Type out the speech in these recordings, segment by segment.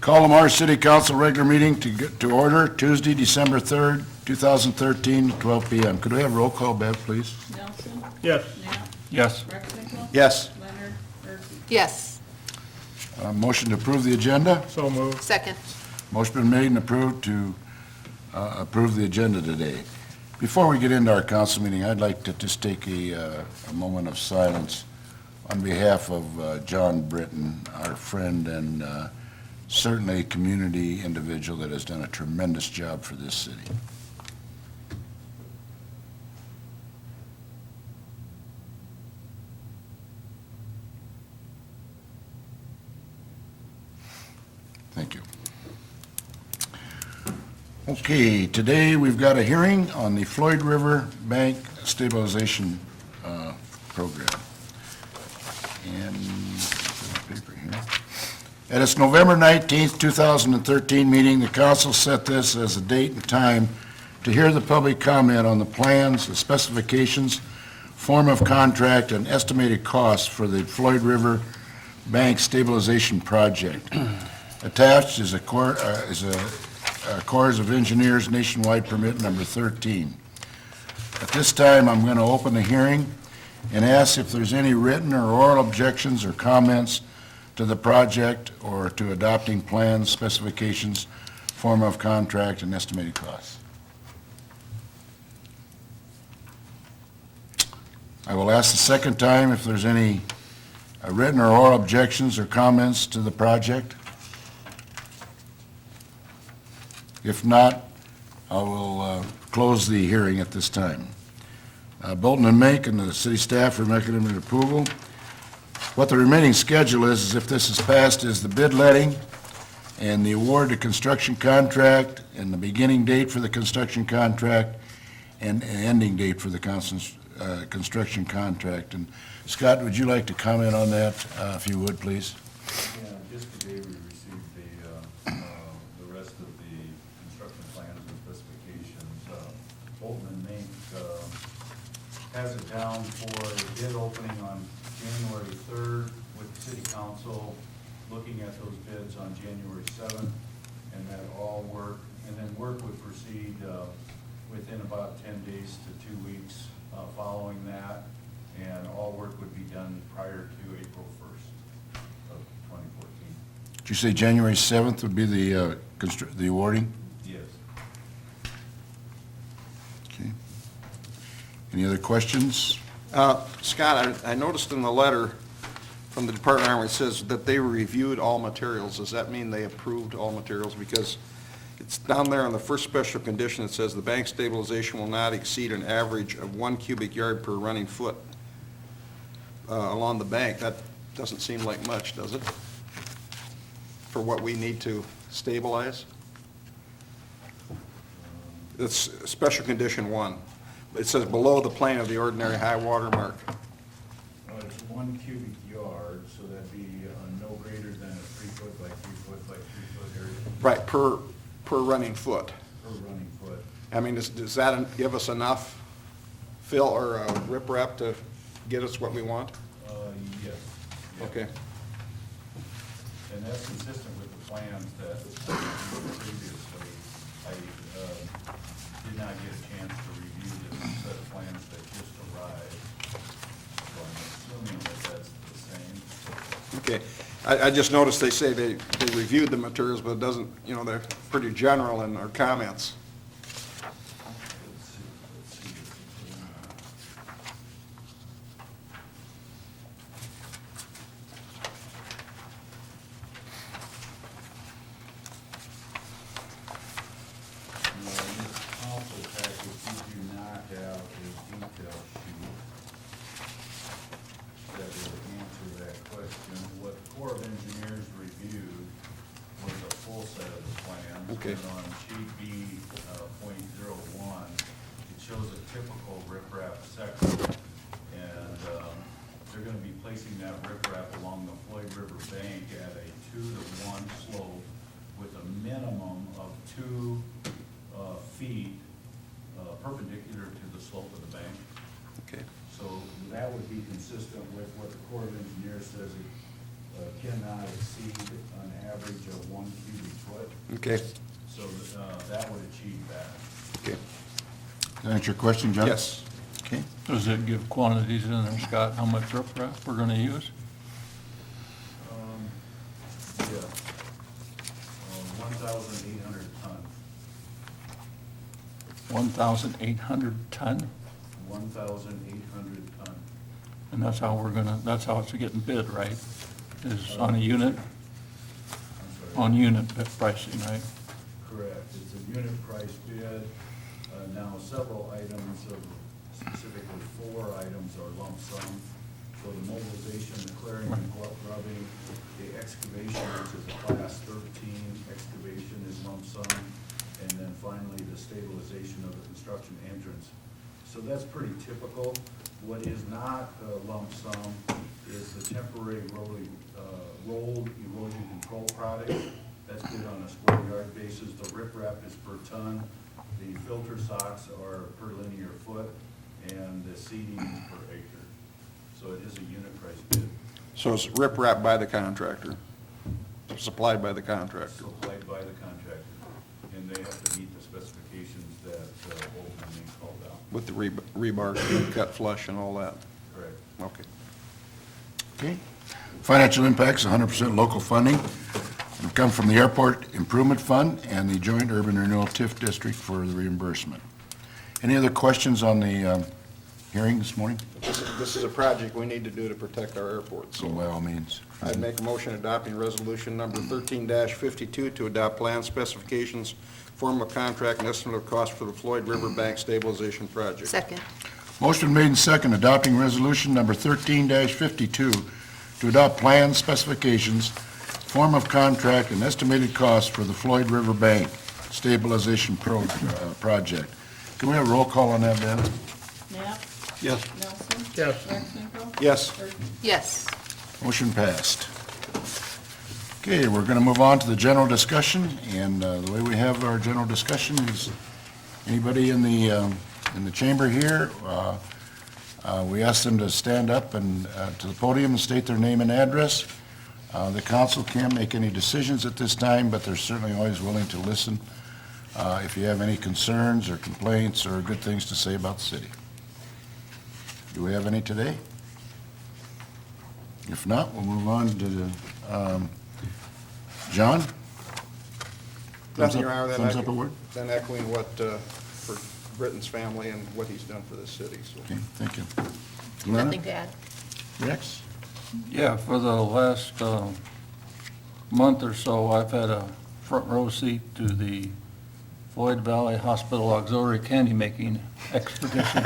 Call the Morris City Council regular meeting to order Tuesday, December 3rd, 2013, 12 p.m. Could we have roll call, Bev, please? Nelson. Yes. Knapp. Yes. Recknickle. Yes. Leonard. Murphy. Yes. Motion to approve the agenda. So moved. Second. Motion been made and approved to approve the agenda today. Before we get into our council meeting, I'd like to just take a moment of silence on behalf of John Britton, our friend and certainly a community individual that has done a tremendous job for this city. Thank you. Okay, today we've got a hearing on the Floyd River Bank Stabilization Program. And paper here. At its November 19th, 2013 meeting, the council set this as a date and time to hear the public comment on the plans, the specifications, form of contract, and estimated costs for the Floyd River Bank Stabilization Project. Attached is a Corps of Engineers nationwide permit number 13. At this time, I'm going to open the hearing and ask if there's any written or oral objections or comments to the project or to adopting plans, specifications, form of contract, and estimated costs. I will ask the second time if there's any written or oral objections or comments to the project. If not, I will close the hearing at this time. Bolton and Mink and the city staff are recommending approval. What the remaining schedule is if this is passed, is the bid letting and the award to construction contract and the beginning date for the construction contract and an ending date for the construction contract. And Scott, would you like to comment on that, if you would, please? Yeah, just today we received the rest of the construction plans and specifications. Bolton and Mink has it down for a bid opening on January 3rd with the city council, looking at those bids on January 7th, and that all work, and then work would proceed within about 10 days to 2 weeks following that, and all work would be done prior to April 1st of 2014. Did you say January 7th would be the awarding? Yes. Okay. Any other questions? Scott, I noticed in the letter from the Department of Army, it says that they reviewed all materials. Does that mean they approved all materials? Because it's down there on the first special condition, it says the bank stabilization will not exceed an average of 1 cubic yard per running foot along the bank. That doesn't seem like much, does it? For what we need to stabilize? It's special condition 1. It says below the plane of the ordinary high water mark. It's 1 cubic yard, so that'd be no greater than a 3 foot by 3 foot by 3 foot area Right, per running foot. per running foot. I mean, does that give us enough fill or riprap to get us what we want? Yes. Yeah. Okay. And that's consistent with the plans that I reviewed previously. I did not get a chance to review the set of plans that just arrived, so I'm assuming that that's the same. Okay. I just noticed they say they reviewed the materials, but it doesn't, you know, they're pretty general in their comments. Let's see. In this council package, you do not have a detail sheet that will answer that question. What the Corps of Engineers reviewed was a full set of the plans. Okay. And on sheet B, .01, it shows a typical riprap section. And they're gonna be placing that riprap along the Floyd River bank at a 2-to-1 slope with a minimum of 2 feet perpendicular to the slope of the bank. Okay. So that would be consistent with what the Corps of Engineers says cannot exceed an average of 1 cubic foot. Okay, So that would achieve that. okay. Does that answer your question, John? Yes. Okay. Does it give quantities in there, Scott, how much riprap we're gonna use? Yeah. 1,800 ton. 1,800 ton? 1,800 ton. And that's how it's getting bid, right? Is on a unit, I'm sorry. on unit pricing, right? Correct. It's a unit price bid. Now, several items, specifically 4 items are lump sum. So the mobilization, the clearing and grubbing, the excavation, which is a class 13 excavation, is lump sum. And then finally, the stabilization of the construction entrance. So that's pretty typical. What is not a lump sum is the temporary rolled erosion control product. That's bid on a square yard basis. The riprap is per ton. The filter socks are per linear foot, and the seeding is per acre. So it is a unit price bid, So it's riprap by the contractor, supplied by the contractor. supplied by the contractor. And they have to meet the specifications that Oldham Main called out. With the rebar, cut flush and all that. Correct. Okay. Okay. Financial impacts, 100% local funding. It'll come from the Airport Improvement Fund and the Joint Urban Renewal TIF District for the reimbursement. Any other questions on the hearing this morning? This is a project we need to do to protect our airport, So so by all means. I'd make a motion adopting resolution number 13-52 to adopt plan specifications, form of contract, and estimate of cost for the Floyd River Bank Stabilization Project. Second. Motion made and second, adopting resolution number 13-52 to adopt plan specifications, form of contract, and estimated cost for the Floyd River Bank Stabilization Project. Can we have a roll call on that, Ben? Knapp? Yes. Nelson? Yes. Marcinko? Yes. Burton? Yes. Motion passed. Okay, we're going to move on to the general discussion, and the way we have our general discussion is anybody in the chamber here, we ask them to stand up and to the podium and state their name and address. The council can't make any decisions at this time, but they're certainly always willing to listen if you have any concerns or complaints or good things to say about the city. Do we have any today? If not, we'll move on to John? Thumbs Nothing, Your up- Honor, Thumbs up a word? then echoing what, for Britton's family and what he's done for this city, so. Okay, thank you. Glenna? Nothing to add. Rex? Yeah, for the last month or so, I've had a front row seat to the Floyd Valley Hospital Auxiliary Candy Making Expedition.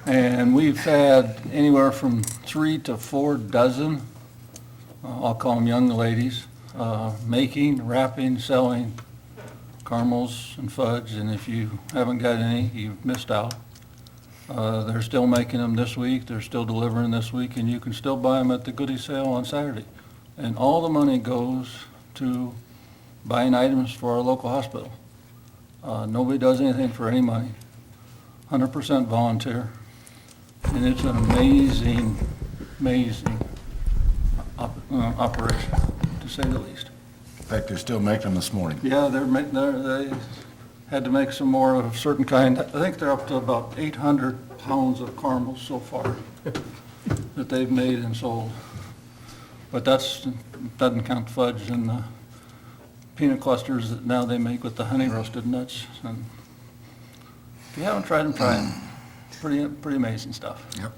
And we've had anywhere from 3 to 4 dozen, I'll call them young ladies, making, wrapping, selling caramels and fudge, and if you haven't got any, you've missed out. They're still making them this week, they're still delivering this week, and you can still buy them at the goodie sale on Saturday. And all the money goes to buying items for our local hospital. Nobody does anything for any money, 100% volunteer. And it's an amazing operation, to say the least. In fact, they're still making them this morning. Yeah, they had to make some more of a certain kind. I think they're up to about 800 pounds of caramels so far that they've made and sold. But doesn't count fudge and the peanut clusters that now they make with the honey roasted nuts. And if you haven't tried them, try them. Pretty amazing stuff. Yep.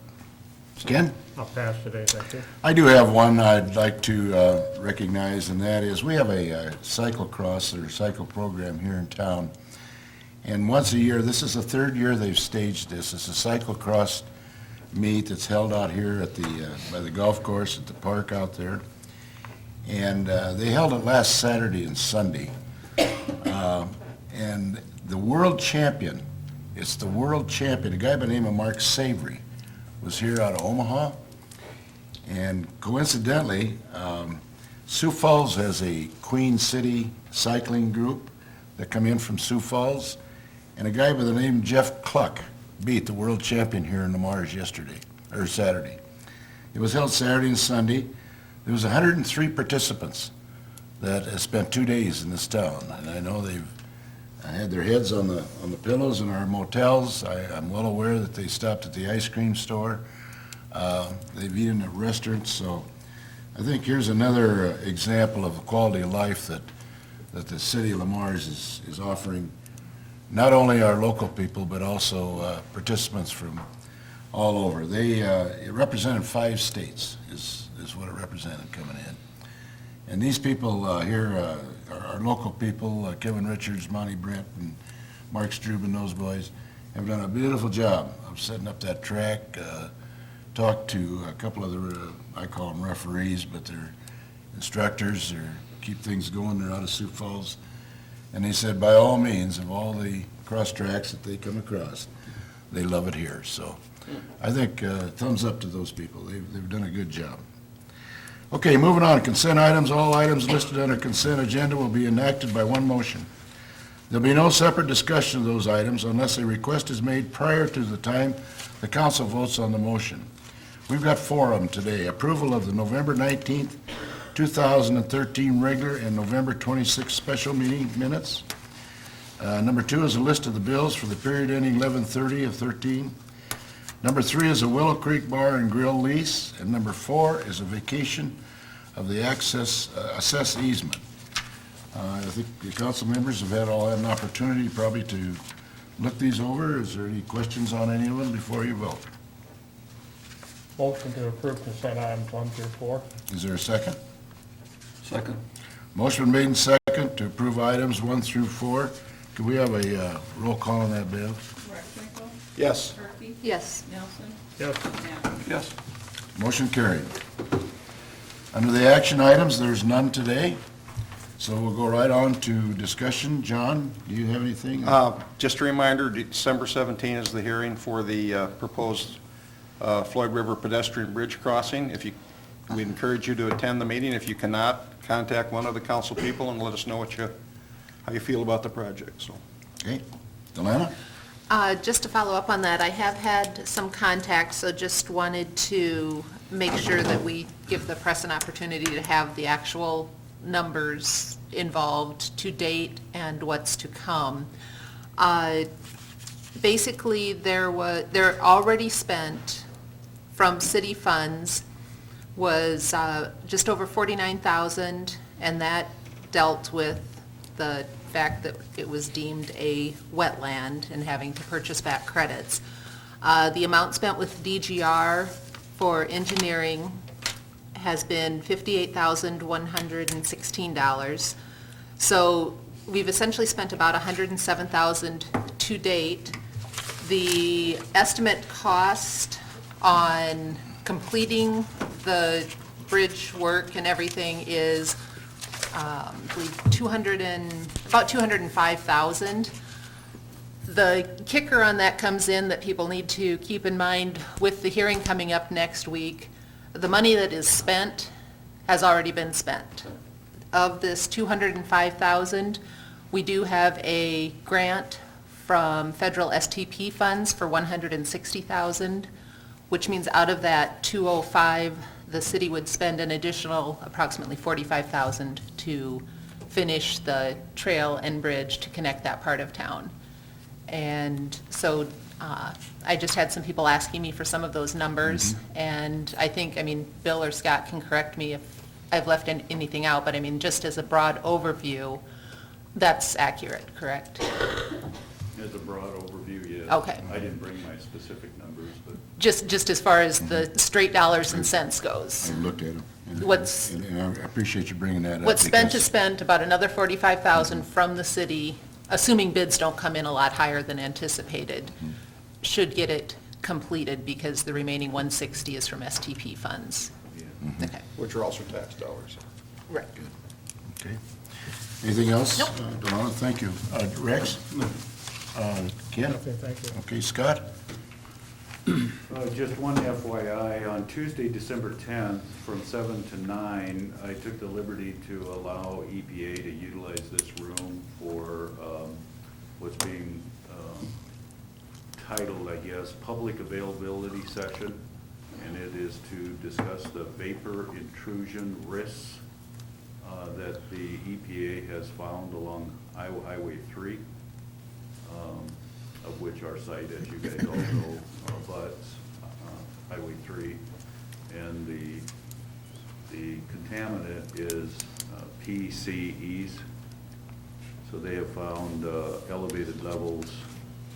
Ken? I'll pass today, thank you. I do have one I'd like to recognize, and that is, we have a cyclocross or cycle program here in town. And once a year, this is the 3rd year they've staged this. It's a cyclocross meet that's held out here at by the golf course at the park out there. And they held it last Saturday and Sunday. And the world champion, it's the world champion, a guy by the name of Mark Savory, was here out of Omaha. And coincidentally, Sioux Falls has a Queen City cycling group that come in from Sioux Falls. And a guy by the name of Jeff Cluck beat the world champion here in the Mars Saturday. It was held Saturday and Sunday. There was 103 participants that have spent 2 days in this town, and I know they've had their heads on the pillows in our motels. I'm well aware that they stopped at the ice cream store. They've eaten at restaurants, so I think here's another example of the quality of life that the city of Lamar's is offering, not only our local people, but also participants from all over. It represented 5 states, is what it represented coming in. And these people here, our local people, Kevin Richards, Monty Brent, and Mark Strub and those boys, have done a beautiful job of setting up that track. Talked to a couple of the, I call them referees, but they're instructors, or keep things going. They're out of Sioux Falls. And they said, by all means, of all the cross tracks that they come across, they love it here. So I think thumbs up to those people. They've done a good job. Okay, moving on, consent items. All items listed under consent agenda will be enacted by one motion. There'll be no separate discussion of those items unless a request is made prior to the time the council votes on the motion. We've got 4 of them today. Approval of the November 19th, 2013 regular and November 26th special meeting minutes. Number 2 is a list of the bills for the period ending 11/30 of 13. Number 3 is a Willow Creek Bar and Grill lease, and number 4 is a vacation of the assess easement. I think the council members have all had an opportunity probably to look these over. Is there any questions on any of them before you vote? Motion to approve consent items 1 through 4. Is there a second? Second. Motion made and second to approve items 1 through 4. Could we have a roll call on that, Bev? Recklinko? Yes. Murphy? Yes. Nelson? Yes. Knapp? Yes. Motion carried. Under the action items, there's none today, so we'll go right on to discussion. John, do you have anything? Just a reminder, December 17 is the hearing for the proposed Floyd River pedestrian bridge crossing. We encourage you to attend the meeting. If you cannot, contact one of the council people and let us know how you feel about the project, so. Okay. Delana? Just to follow up on that, I have had some contact, so just wanted to make sure that we give the press an opportunity to have the actual numbers involved to date and what's to come. Basically, there already spent from city funds was just over $49,000, and that dealt with the fact that it was deemed a wetland and having to purchase back credits. The amount spent with DGR for engineering has been $58,116. So we've essentially spent about $107,000 to date. The estimate cost on completing the bridge work and everything is, I believe, about $205,000. The kicker on that comes in that people need to keep in mind with the hearing coming up next week. The money that is spent has already been spent. Of this $205,000, we do have a grant from federal STP funds for $160,000, which means out of that 205, the city would spend an additional approximately $45,000 to finish the trail and bridge to connect that part of town. And so I just had some people asking me for some of those numbers, and I think, Bill or Scott can correct me if I've left anything out, but just as a broad overview, that's accurate, correct? As a broad overview, yes. Okay. I didn't bring my specific numbers, but Just as far as the straight dollars and cents goes. I looked at them. and- What's- And I appreciate you bringing that up. What's spent because- is spent, about another $45,000 from the city, assuming bids don't come in a lot higher than anticipated, should get it completed because the remaining $160 is from STP funds. Okay, Which are also tax dollars. right. Okay. Anything else? Nope. Delana, thank you. Rex? Ken? Okay, thank you. Okay, Scott? Just one FYI, on Tuesday, December 10th, from 7 to 9, I took the liberty to allow EPA to utilize this room for what's being titled, I guess, Public Availability Session. and it is to discuss the vapor intrusion risks that the EPA has found along Iowa Highway 3, of which our site, as you guys all know, abuts Highway 3. And the contaminant is PCEs. So they have found elevated levels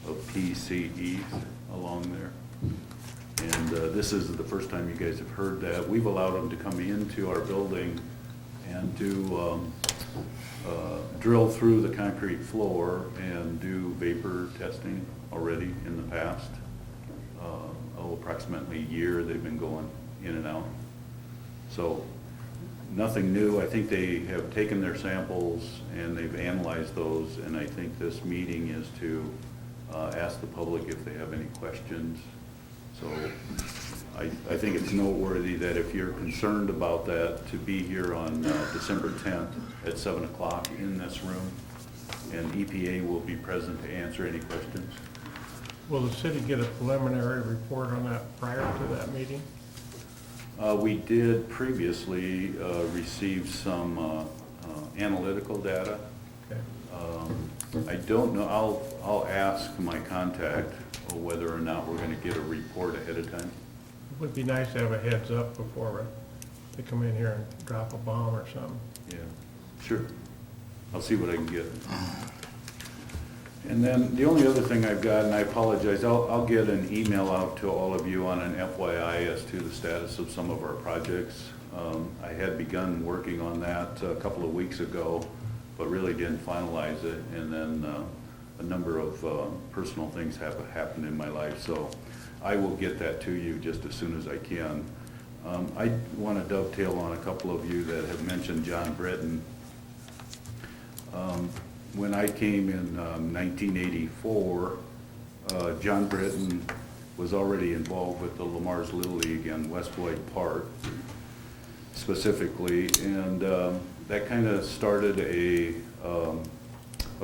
of PCEs along there. And this is the first time you guys have heard that. We've allowed them to come into our building and do, drill through the concrete floor and do vapor testing already in the past. Approximately a year they've been going in and out. So nothing new. I think they have taken their samples and they've analyzed those, and I think this meeting is to ask the public if they have any questions. So I think it's noteworthy that if you're concerned about that, to be here on December 10th at 7 o'clock in this room, and EPA will be present to answer any questions. Will the city get a preliminary report on that prior to that meeting? We did previously receive some analytical data. Okay. I don't know, I'll ask my contact whether or not we're gonna get a report ahead of time. It would be nice to have a heads up before they come in here and drop a bomb or something. Yeah, sure. I'll see what I can get. And then the only other thing I've got, and I apologize, I'll get an email out to all of you on an FYI as to the status of some of our projects. I had begun working on that a couple of weeks ago, but really didn't finalize it. And then a number of personal things have happened in my life, so I will get that to you just as soon as I can. I want to dovetail on a couple of you that have mentioned John Britton. When I came in 1984, John Britton was already involved with the Lamar's Little League and West Floyd Park specifically, and that kind of started a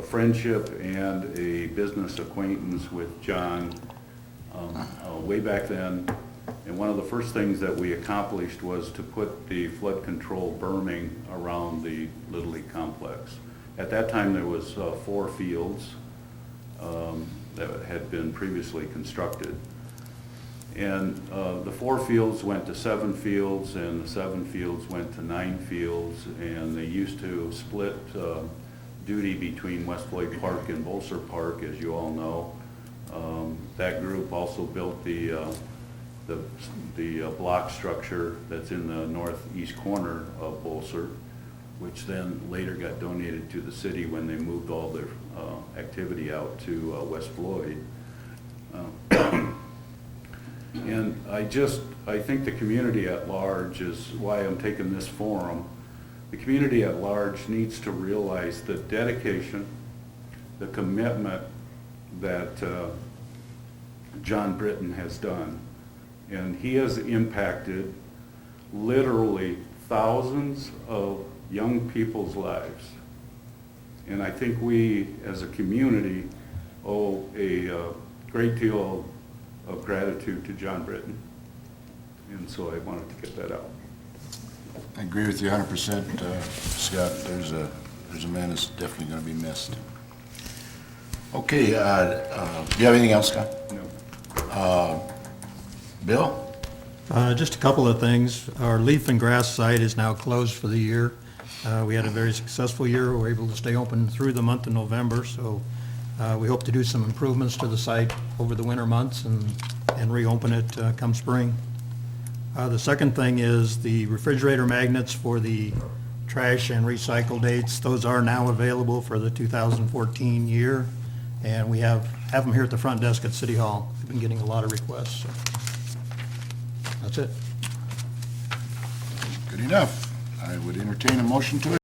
friendship and a business acquaintance with John way back then. And one of the first things that we accomplished was to put the flood control berming around the Little League complex. At that time, there was 4 fields that had been previously constructed. And the 4 fields went to 7 fields, and the 7 fields went to 9 fields, and they used to split duty between West Floyd Park and Bolser Park, as you all know. That group also built the block structure that's in the northeast corner of Bolser, which then later got donated to the city when they moved all their activity out to West Floyd. And I think the community at large is why I'm taking this forum. The community at large needs to realize the dedication, the commitment that John Britton has done. And he has impacted literally thousands of young people's lives. And I think we, as a community, owe a great deal of gratitude to John Britton. And so I wanted to get that out. I agree with you 100%, Scott. There's a man that's definitely going to be missed. Okay, do you have anything else, Scott? No. Bill? Just a couple of things. Our leaf and grass site is now closed for the year. We had a very successful year. We were able to stay open through the month of November, so we hope to do some improvements to the site over the winter months and reopen it come spring. The second thing is the refrigerator magnets for the trash and recycle dates. Those are now available for the 2014 year, and we have them here at the front desk at City Hall. We've been getting a lot of requests, so that's it. Good enough. I would entertain a motion to